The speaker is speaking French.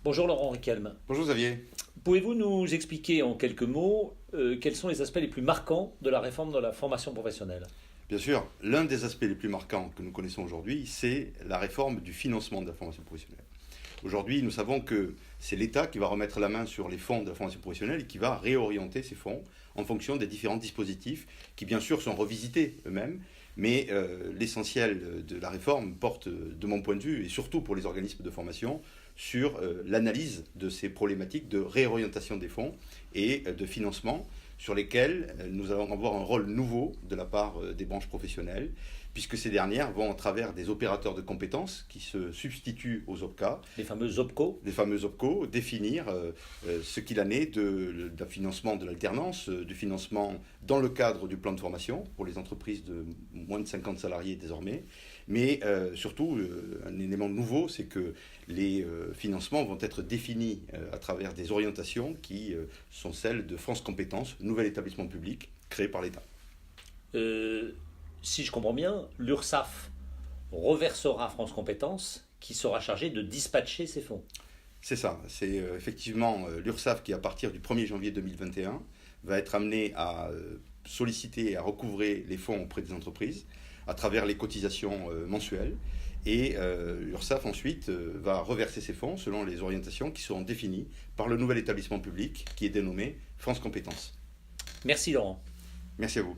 Bonjour Laurent Riquelme. Bonjour Xavier. Pouvez-vous nous expliquer en quelques mots quels sont les aspects les plus marquants de la réforme de la formation professionnelle? Bien sûr, l'un des aspects les plus marquants que nous connaissons aujourd'hui, c'est la réforme du financement de la formation professionnelle. Aujourd'hui, nous savons que c'est l'État qui va remettre la main sur les fonds de la formation professionnelle et qui va réorienter ces fonds en fonction des différents dispositifs qui, bien sûr, sont revisités eux-mêmes. Mais l'essentiel de la réforme porte, de mon point de vue, et surtout pour les organismes de formation, sur l'analyse de ces problématiques de réorientation des fonds et de financement sur lesquels nous allons avoir un rôle nouveau de la part des branches professionnelles, puisque ces dernières vont, à travers des opérateurs de compétences qui se substituent aux OPCA, Les fameux OPCO? des fameux OPCO, définir ce qu'il en est d'un financement de l'alternance, du financement dans le cadre du plan de formation pour les entreprises de moins de 50 salariés désormais. Mais surtout, un élément nouveau, c'est que les financements vont être définis à travers des orientations qui sont celles de France Compétences, nouvel établissement public créé par l'État. Euh, Si je comprends bien, l'URSSAF reversera à France Compétences qui sera chargé de dispatcher ces fonds. C'est ça, c'est effectivement l'URSSAF qui, à partir du 1er janvier 2021, va être amené à solliciter et à recouvrer les fonds auprès des entreprises à travers les cotisations mensuelles. Et l'URSSAF ensuite va reverser ces fonds selon les orientations qui seront définies par le nouvel établissement public qui est dénommé France Compétences. Merci Laurent. Merci à vous.